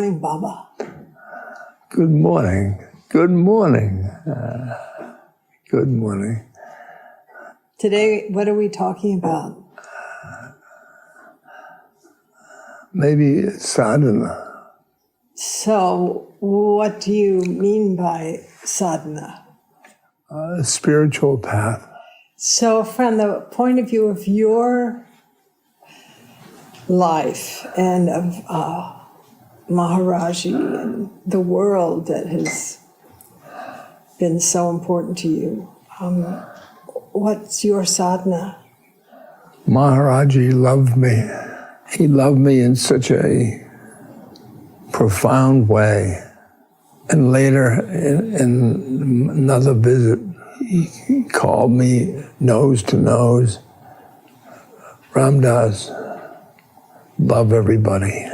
morning, Baba. Good morning. Good morning. Good morning. Today, what are we talking about? Maybe sadhana. So, what do you mean by sadhana? A spiritual path. So, from the point of view of your life and of Maharaji and the world that has been so important to you, what's your sadhana? Maharaji loved me. He loved me in such a profound way. And later, in another visit, he called me nose to nose. Ram Dass, love everybody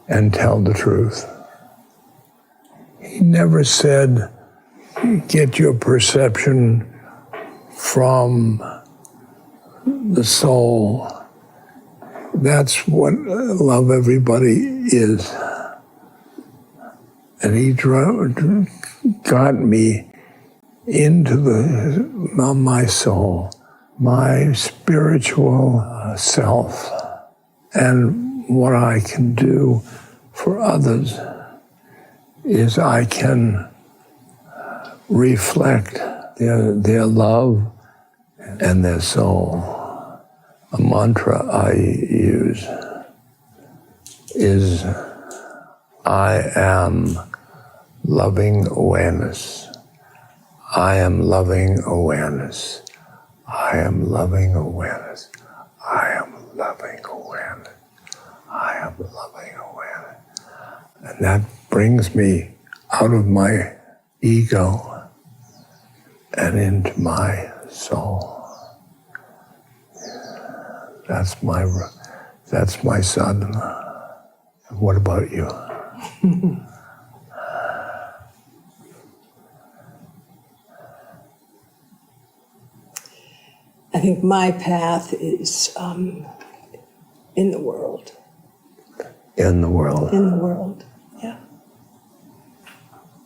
and tell the truth. He never said, get your perception from the soul. That's what love everybody is. And he got me into my soul, my spiritual self, and what I can do for others is I can reflect their love and their soul. A mantra I use is, I am loving awareness. I am loving awareness. I am loving awareness. I am loving awareness. I am loving awareness. And that brings me out of my ego and into my soul. That's my sadhana. What about you? I think my path is in the world. In the world. In the world, yeah.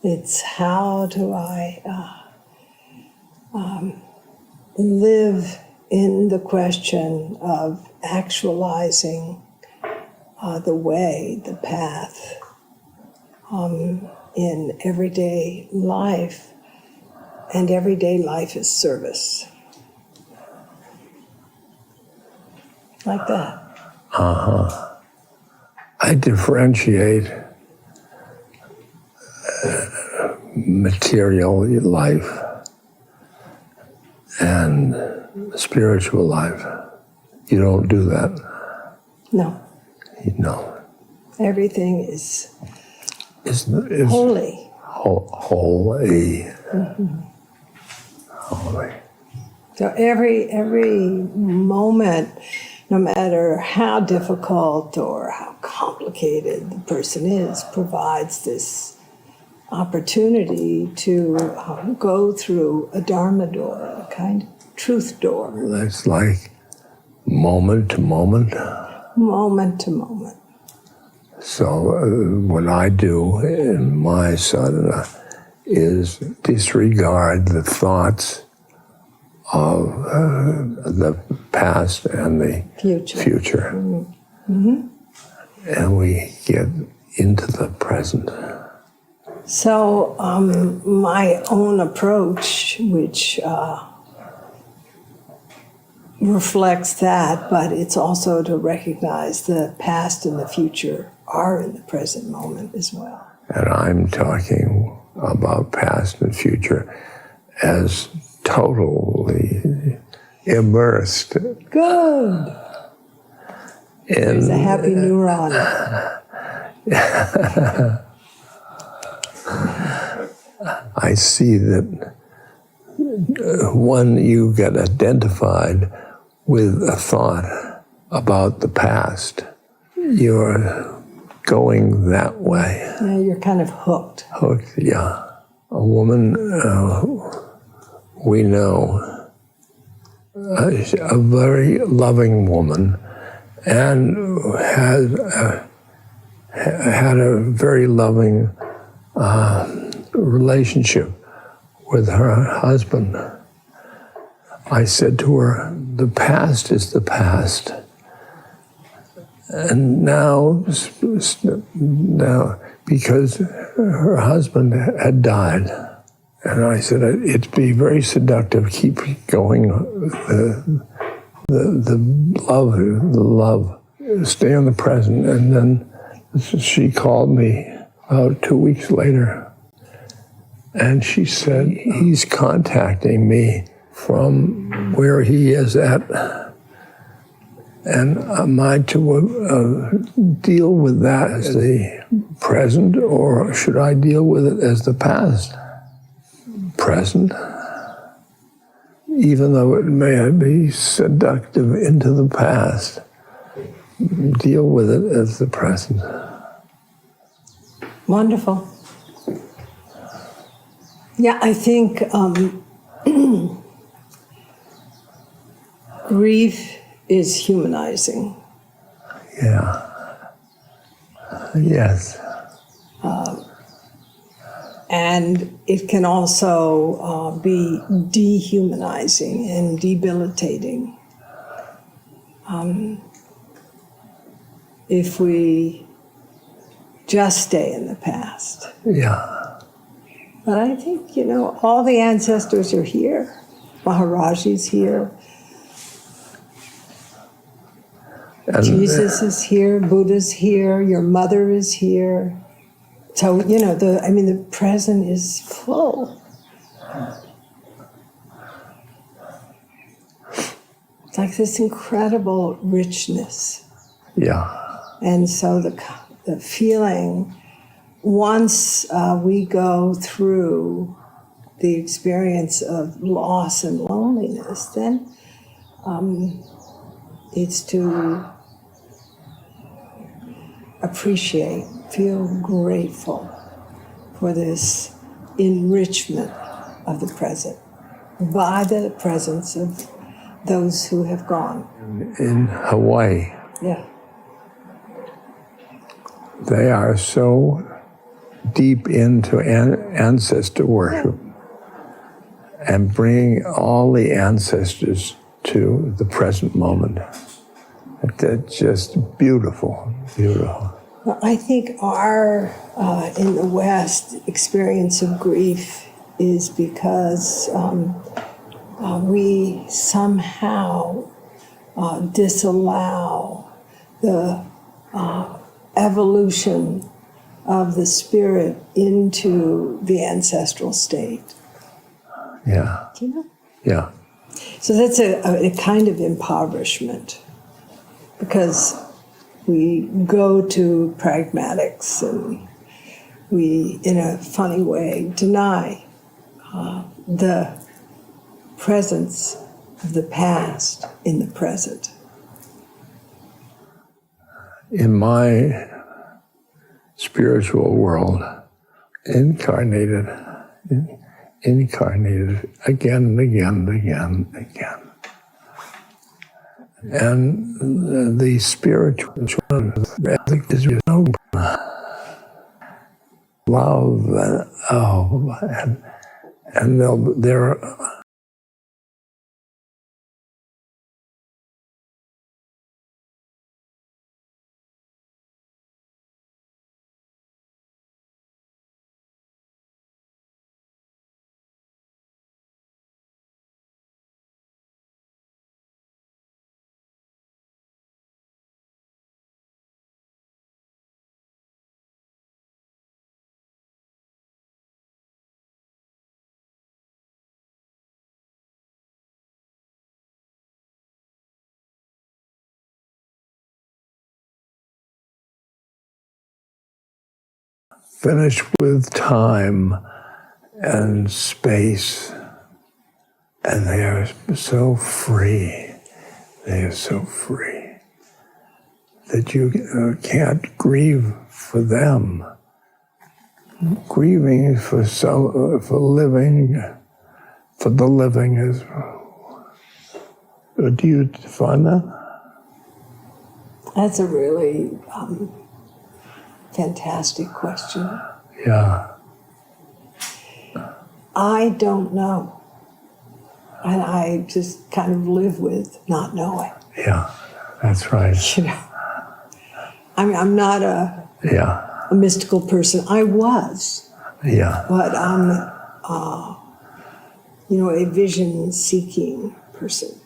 It's how do I live in the question of actualizing the way, the path in everyday life, and everyday life is service. Like that. Uh-huh. I differentiate material life and spiritual life. You don't do that. No. No. Everything is holy. holy. Mm-hmm. Holy. So every moment, no matter how difficult or how complicated the person is, provides this opportunity to go through a dharma door, a kind of truth door. That's like moment to moment. Moment to moment. So what I do in my sadhana is disregard the thoughts of the past and the future. Mm-hmm. And we get into the present. So my own approach, which reflects that, but it's also to recognize the past and the future are in the present moment as well. And I'm talking about past and future as totally immersed. Good. There's a happy neuron. I see that when you get identified with a thought about the past, you're going that way. Yeah, you're kind of hooked. Hooked, yeah. A woman we know, a very loving woman, and had a very loving relationship with her husband. I said to her, the past is the past. And now, because her husband had died, and I said, it'd be very seductive, keep going, the love, stay in the present. And then she called me about 2 weeks later, and she said, he's contacting me from where he is at, and am I to deal with that as the present, or should I deal with it as the past? Present, even though it may be seductive into the past, deal with it as the present. Wonderful. Yeah, I think grief is humanizing. Yeah. Yes. And it can also be dehumanizing and debilitating. If we just stay in the past. Yeah. But I think, all the ancestors are here. Maharaji's here. And Jesus is here. Buddha's here. Your mother is here. So, the present is full. It's like this incredible richness. Yeah. And so the feeling, once we go through the experience of loss and loneliness, then it's to appreciate, feel grateful for this enrichment of the present by the presence of those who have gone. In Hawaii, Yeah. they are so deep into ancestor worship and bringing all the ancestors to the present moment. That's just beautiful, beautiful. Well, I think our, in the West, experience of grief is because we somehow disallow the evolution of the spirit into the ancestral state. Yeah. Do you know? Yeah. So that's a kind of impoverishment, because we go to pragmatics and we, in a funny way, deny the presence of the past in the present. In my spiritual world, incarnated again and again and again and again. And the spiritual ethic is no love and they're finished with time and space, and they are so free. They are so free that you can't grieve for them. Grieving for living, for the living is. Do you find that? That's a really fantastic question. Yeah. I don't know. And I just kind of live with not knowing. Yeah, that's right. You know, I mean, I'm not a mystical person. I was, Yeah. but I'm, a vision-seeking person.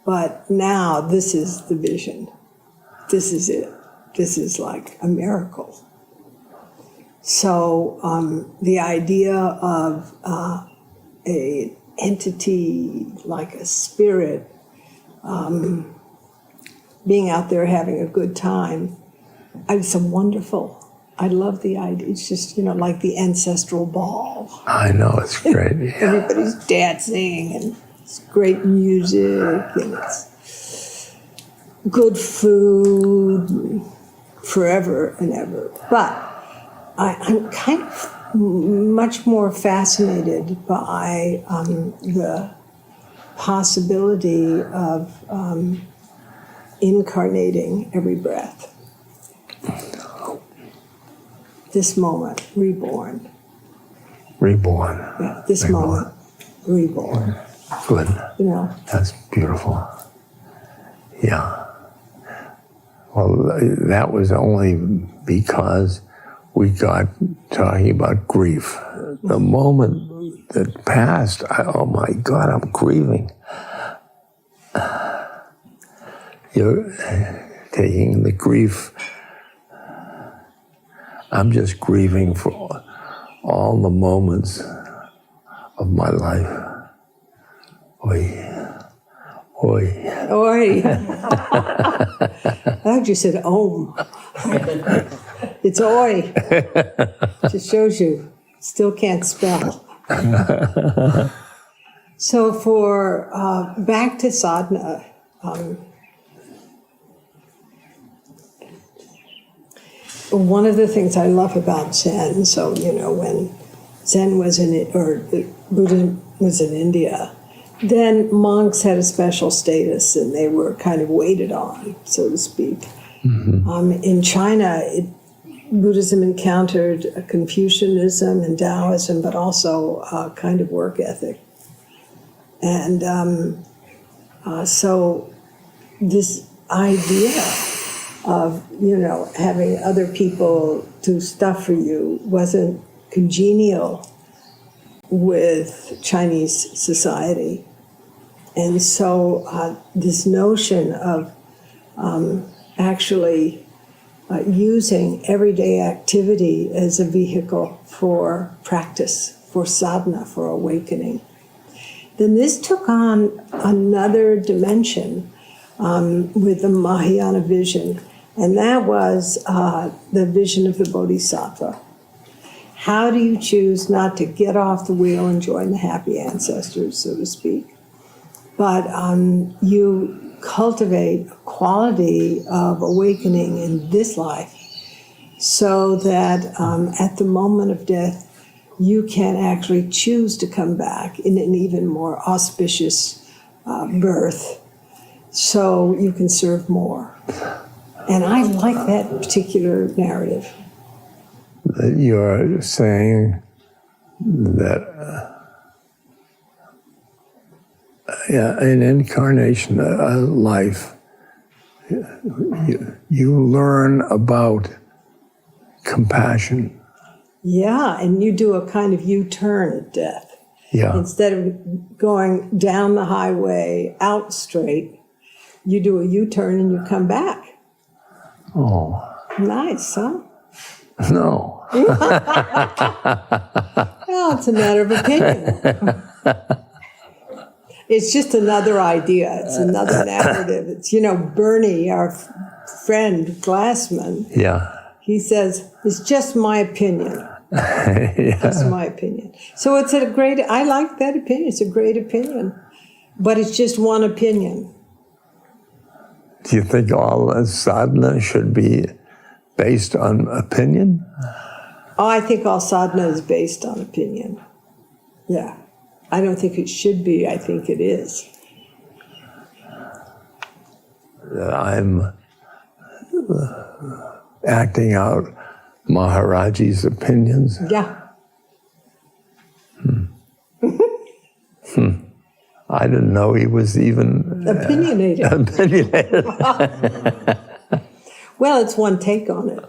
But now this is the vision. This is it. This is like a miracle. So the idea of an entity like a spirit being out there having a good time, it's wonderful. I love the idea. It's just, like the ancestral ball. I know, it's great. Yeah. Everybody's dancing, and it's great music, and it's good food, forever and ever. But I'm kind of much more fascinated by the possibility of incarnating every breath. This moment, reborn. Reborn. Yeah, this moment, reborn. Good. That's beautiful. Yeah. Well, that was only because we got talking about grief. The moment that passed, oh my God, I'm grieving. You're taking the grief. I'm just grieving for all the moments of my life. Oi. Oi. Oi. I thought you said om. It's oi. Just shows you still can't spell. So for back to sadhana, one of the things I love about Zen, so when Zen was Buddhism was in India, then monks had a special status and they were kind of waited on, so to speak. Mm-hmm. In China, Buddhism encountered Confucianism and Taoism, but also a kind of work ethic. And so this idea of, having other people do stuff for you wasn't congenial with Chinese society. And so this notion of actually using everyday activity as a vehicle for practice, for sadhana, for awakening. Then this took on another dimension with the Mahayana vision, and that was the vision of the Bodhisattva. How do you choose not to get off the wheel and join the happy ancestors, so to speak, but you cultivate a quality of awakening in this life so that at the moment of death, you can actually choose to come back in an even more auspicious birth so you can serve more. And I like that particular narrative. You're saying that an incarnation, a life, you learn about compassion. Yeah, and you do a kind of U-turn at death. Yeah. Instead of going down the highway out straight, you do a U-turn and you come back. Oh. Nice, huh? No. Well, it's a matter of opinion. It's just another idea. It's another narrative. It's, Bernie, our friend, Glassman. Yeah. He says, it's just my opinion. Yeah. That's my opinion. So it's I like that opinion. It's a great opinion. But it's just one opinion. Do you think all sadhana should be based on opinion? Oh, I think all sadhana is based on opinion. Yeah. I don't think it should be. I think it is. acting out Maharaji's opinions. Yeah. I didn't know he was even Opinionated. opinionated. Well, it's one take on it.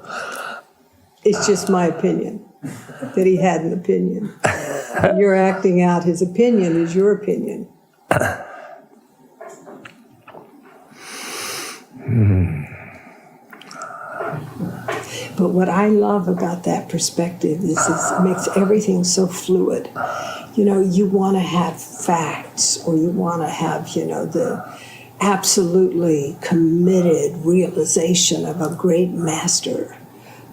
It's just my opinion, that he had an opinion. You're acting out his opinion is your opinion. But what I love about that perspective is it makes everything so fluid. You know, you want to have facts, or you want to have, you know, the absolutely committed realization of a great master,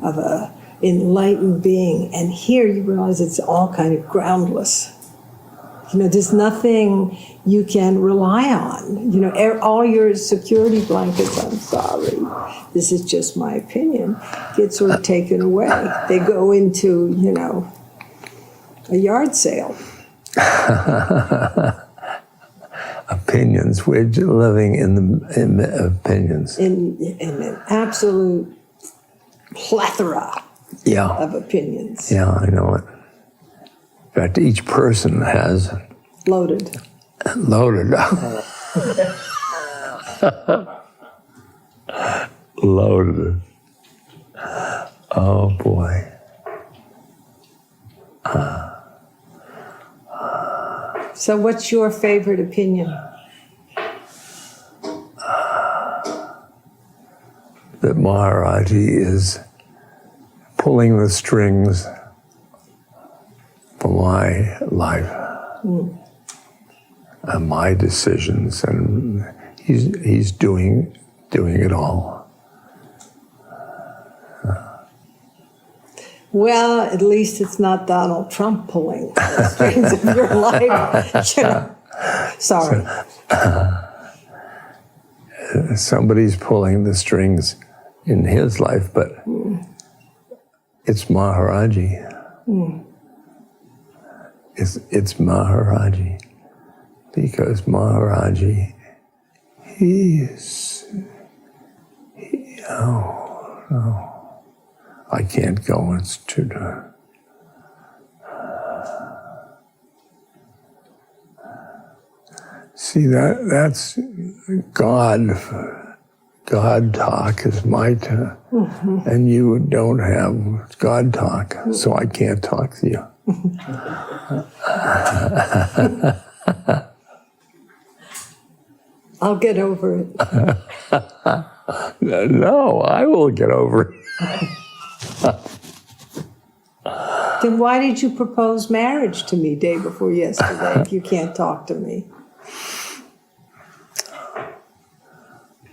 of a enlightened being. And here you realize it's all kind of groundless. You know, there's nothing you can rely on. You know, all your security blankets, I'm sorry, this is just my opinion, get sort of taken away. They go into, you know, a yard sale. Opinions. We're living in opinions. In an absolute plethora of opinions. Yeah, I know it. In fact, each person has Loaded. loaded. Loaded. Oh boy. So what's your favorite opinion? That Maharaji is pulling the strings for my life and my decisions, and he's doing it all. Well, at least it's not Donald Trump pulling the strings of your life. You know. Sorry. Somebody's pulling the strings in his life, but it's Maharaji. It's Maharaji, because Maharaji, I can't go. It's too dark. See, that's God. God talk is my talk, and you don't have God talk, so I can't talk to you. I'll get over it. No, I will get over it. Then why did you propose marriage to me day before yesterday if you can't talk to me?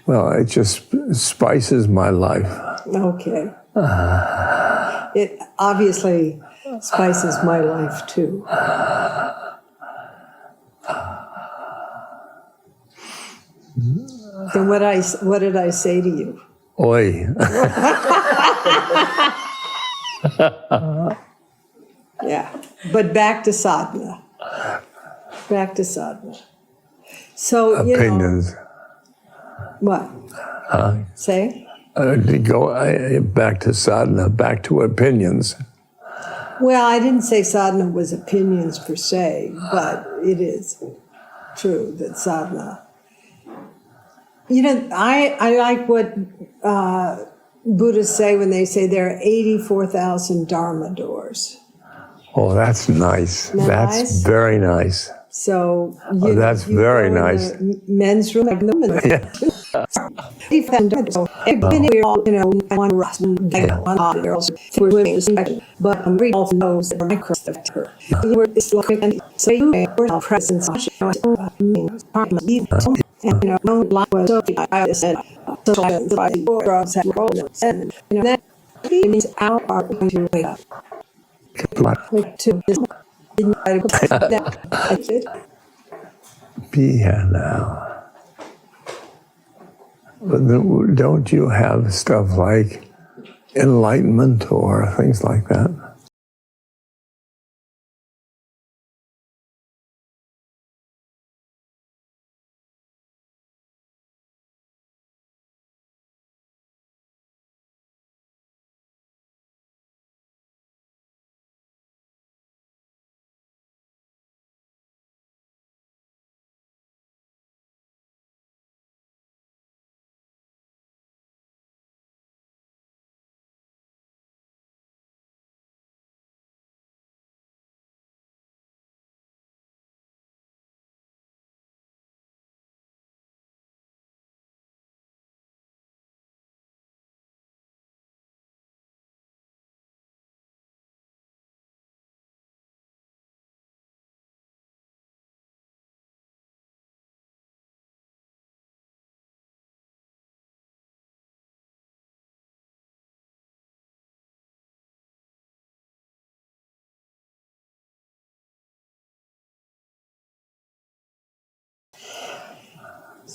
Well, it just spices my life. Okay. It obviously spices my life too. Then what did I say to you? Oi. Yeah, but back to sadhana. Back to sadhana. So, Opinions. What? Say? To go back to sadhana, back to opinions. Well, I didn't say sadhana was opinions per se, but it is true that sadhana. You know, I like what Buddhists say when they say there are 84,000 Dharma doors. Oh, that's nice. Isn't that That's nice? very nice. So that's very nice. Men's room, like the women's. Yeah. So everybody, one girls were women, but we all knows that my Christ of her. You were this and so you were presence. And no life was so I said so I drugs have rolled and that means our are going to wake up. To this Be here now. But don't you have stuff like enlightenment or things like that?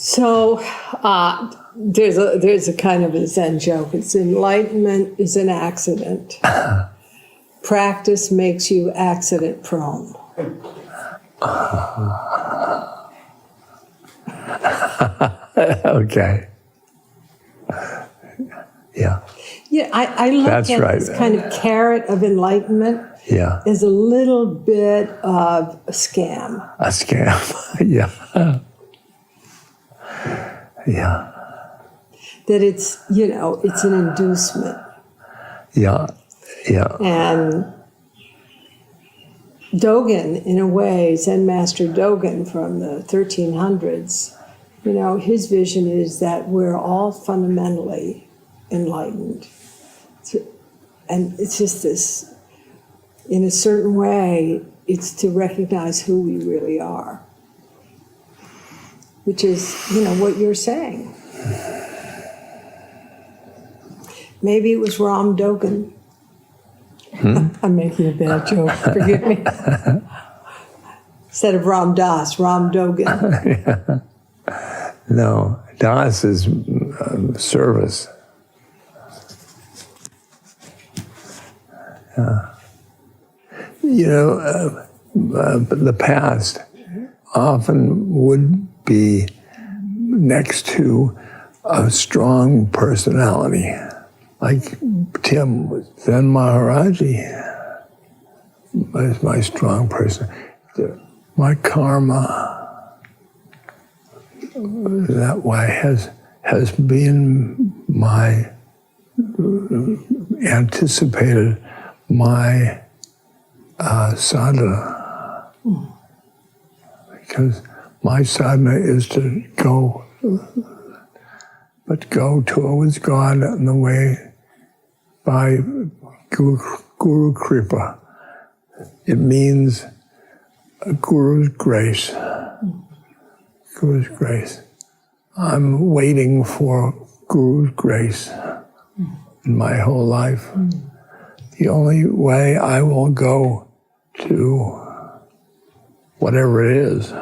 So there's a kind of a Zen joke. It's enlightenment is an accident. Practice makes you accident prone. Okay. Yeah. Yeah, I look That's at right. this kind of carrot of enlightenment Yeah. as a little bit of a scam. A scam. Yeah. Yeah. That it's, it's an inducement. Yeah. Yeah. And Dogen, in a way, Zen Master Dogen from the 1300s, his vision is that we're all fundamentally enlightened. And it's just this, in a certain way, it's to recognize who we really are, which is, what you're saying. Maybe it was Ram Dogen. I'm making a bad joke, forgive me. Instead of Ram Dass, Ram Dogen. No, DASS is service. The past often would be next to a strong personality, like Tim Zen Maharaji is my strong person. My karma that way has been my anticipated my sadhana, because my sadhana is to go towards God in the way by Guru Kripa. It means a Guru's grace. Guru's grace. I'm waiting for Guru's grace in my whole life. The only way I will go to whatever it is,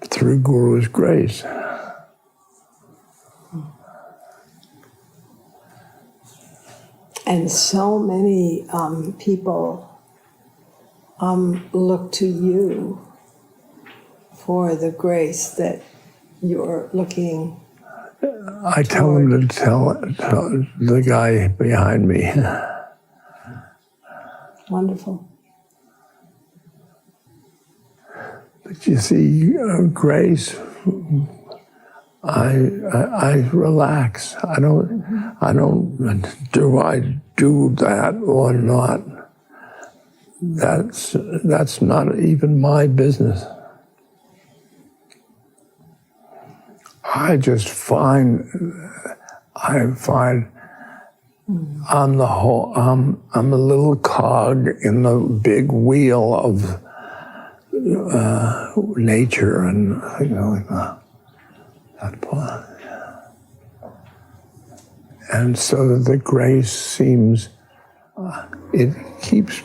through Guru's grace. And so many people look to you for the grace that you're looking. I tell them to tell the guy behind me. Wonderful. But you see, grace, I relax. I don't. Do I do that or not? That's not even my business. I find I'm the whole. I'm a little cog in the big wheel of nature, and that part. And so that the grace seems, it keeps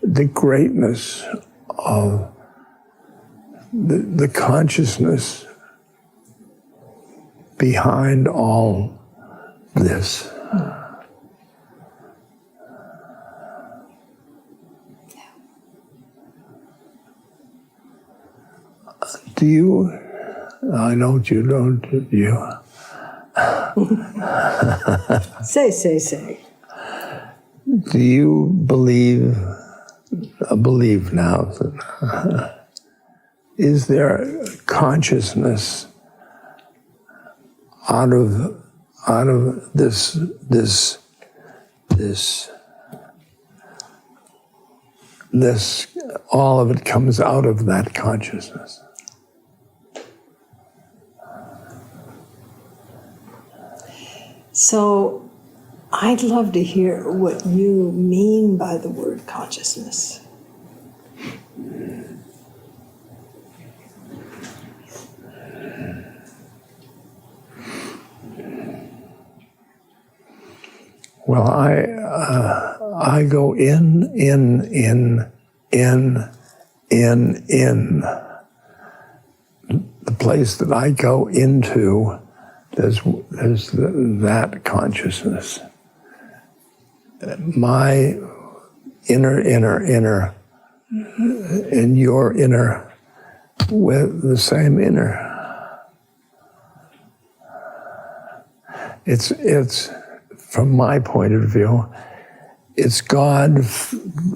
the greatness of the consciousness behind all this. Do you, I know you don't, you. Say. Do you believe now, is there consciousness out of this, all of it comes out of that consciousness? So I'd love to hear what you mean by the word consciousness. Well, I go in. place that I go into, there's that consciousness. My inner, and your inner with the same inner. It's from my point of view, it's God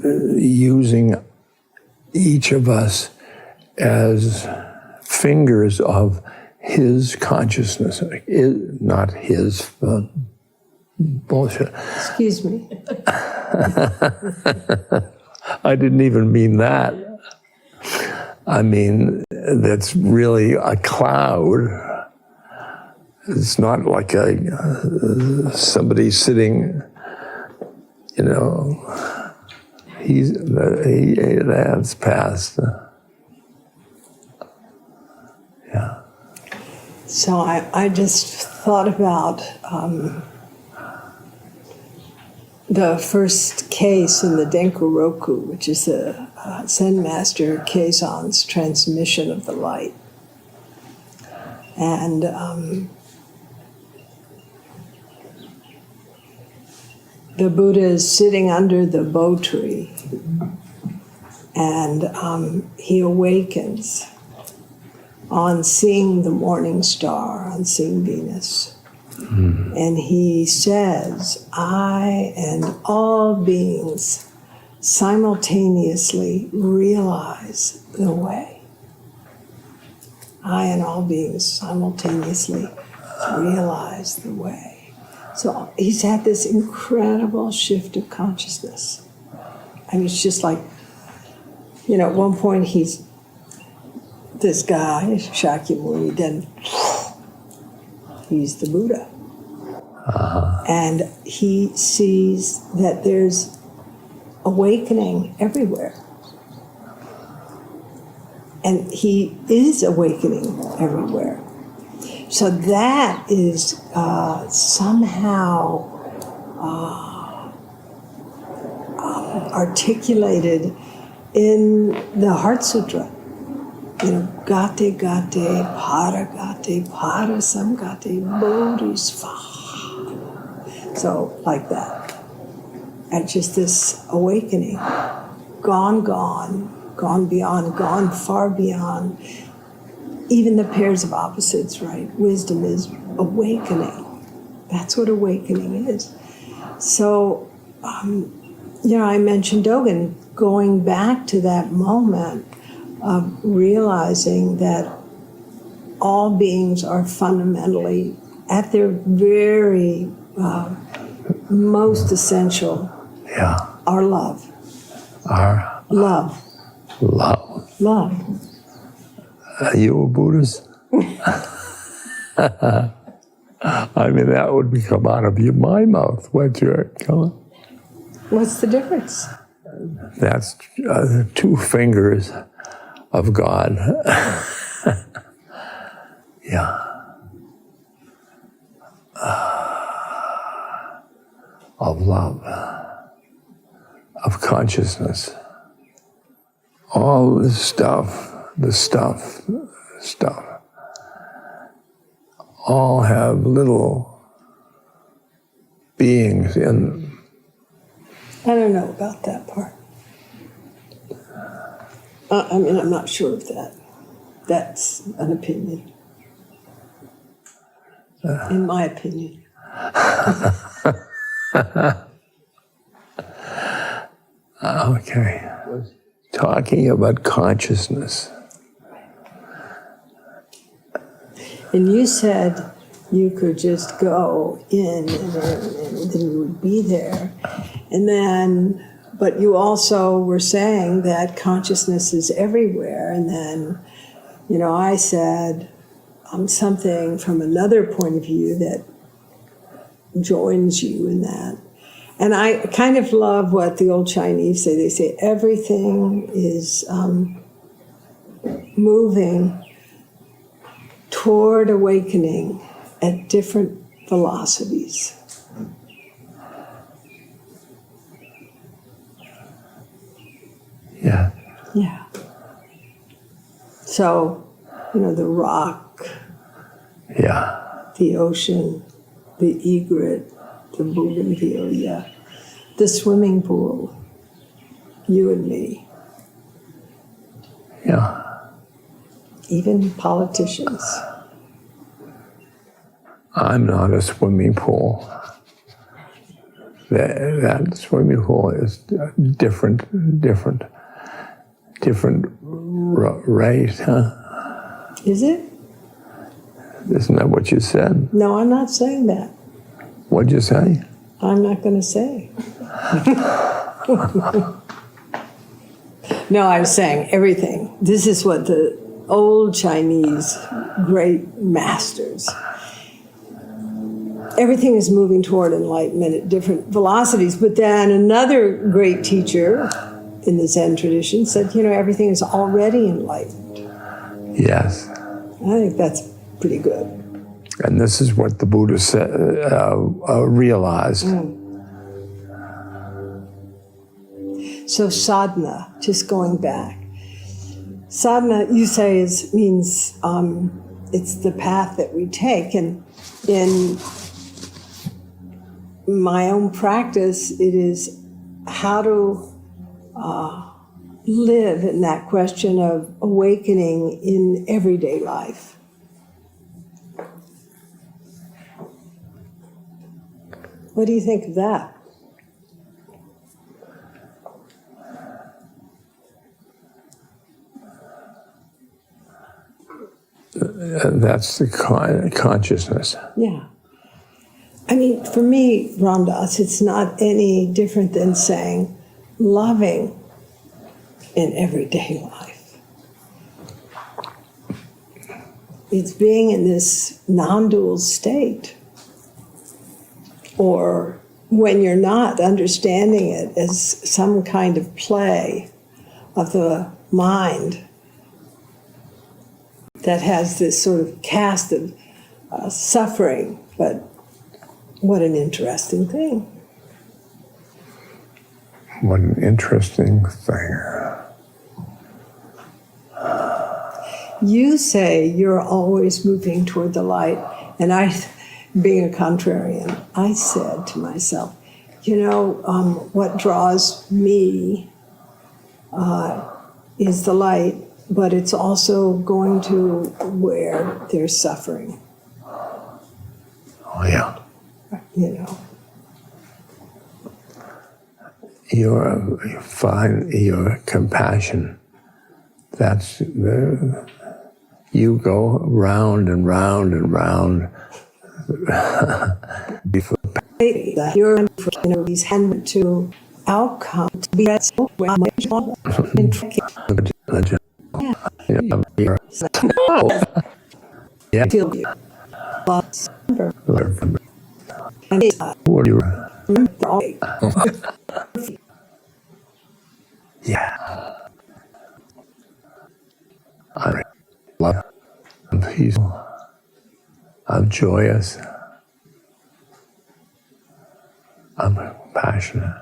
using each of us as fingers of His consciousness, not His bullshit. Excuse me. I didn't even mean that. I mean, that's really a cloud. It's not like somebody sitting, you know, that's past. Yeah. So I just thought about the first case in the Denko-Roku, which is the Zen Master Keizan's transmission of the light. And the Buddha is sitting under the bo tree, and he awakens on seeing the morning star, on seeing Venus. And he says, I and all beings simultaneously realize the way. I and all beings simultaneously realize the way. So he's had this incredible shift of consciousness. I mean, it's just like, you know, at one point he's this guy, Shakyamuni, then he's the Buddha. And he sees that there's awakening everywhere. And he is awakening everywhere. So that is somehow articulated in the Heart Sutra. You know, gate, para samgate, bodhisvaha. So, like that. And just this awakening, gone beyond, gone far beyond. Even the pairs of opposites, right? Wisdom is awakening. That's what awakening is. So, you know, I mentioned Dogen, going back to that moment of realizing that all beings are fundamentally, at their very most essential, are love. Love. Are you a Buddhist? I mean, that would come out of my mouth. What's the difference? That's two fingers of God. Yeah. Of love, of consciousness. All this stuff, all have little beings in them. I don't know about that part. I mean, I'm not sure of that. That's an opinion. In my opinion. Okay. Talking about consciousness. And you said you could just go in and then you would be there. And then, but you also were saying that consciousness is everywhere. And then, you know, I said something from another point of view that joins you in that. And I kind of love what the old Chinese say. They say everything is moving toward awakening at different velocities. Yeah. Yeah. So the rock, Yeah. the ocean, the egret, the bougainvillea, the swimming pool, you and me, Yeah. even politicians. I'm not a swimming pool. That swimming pool is different race, huh? Is it? Isn't that what you said? No, I'm not saying that. What'd you say? I'm not going to say. No, I'm saying everything. This is what the old Chinese great masters. Everything is moving toward enlightenment at different velocities. But then another great teacher in the Zen tradition said, everything is already enlightened. Yes. I think that's pretty good. And this is what the Buddha said, realized. So sadhana, just going back. Sadhana, you say, means it's the path that we take. And in my own practice, it is how to live in that question of awakening in everyday life. What do you think of that? That's the consciousness. Yeah. I mean, for me, Ram Dass, it's not any different than saying loving in everyday life. It's being in this non-dual state. Or when you're not, understanding it as some kind of play of the mind that has this sort of cast of suffering, but what an interesting thing. What an interesting thing. You say you're always moving toward the light, and I, being a contrarian, I said to myself, what draws me is the light, but it's also going to where there's suffering. Oh, yeah. Your compassion. That's you go round and round and round. Before You're these hand to outcome to be yeah. feel you. What you yeah. I'm love. I'm peaceful. I'm joyous. I'm passionate.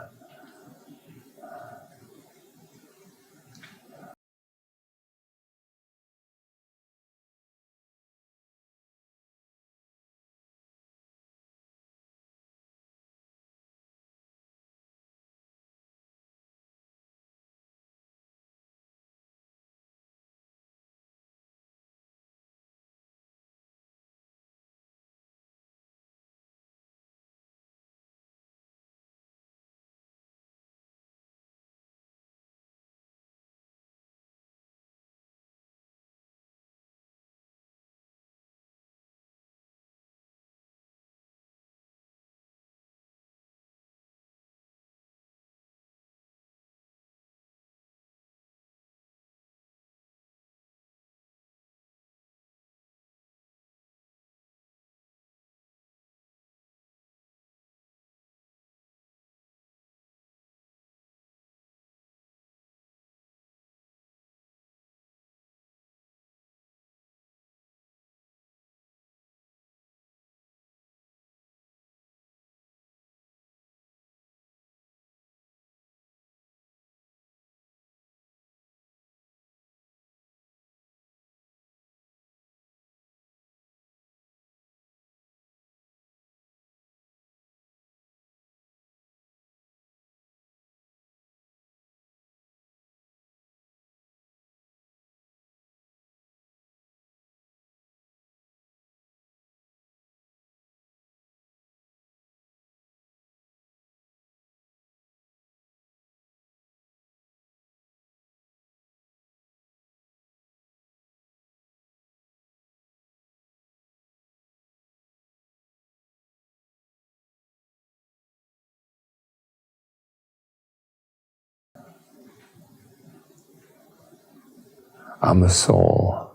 I'm a soul.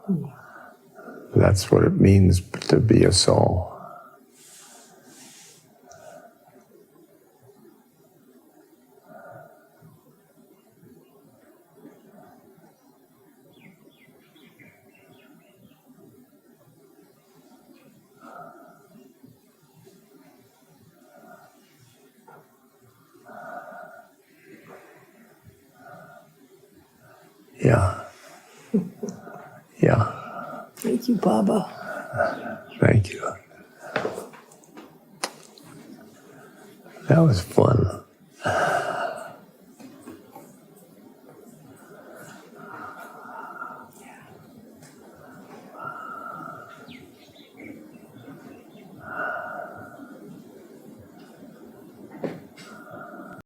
That's what it means to be a soul. Yeah. Yeah. Thank you, Baba. Thank you. That was fun.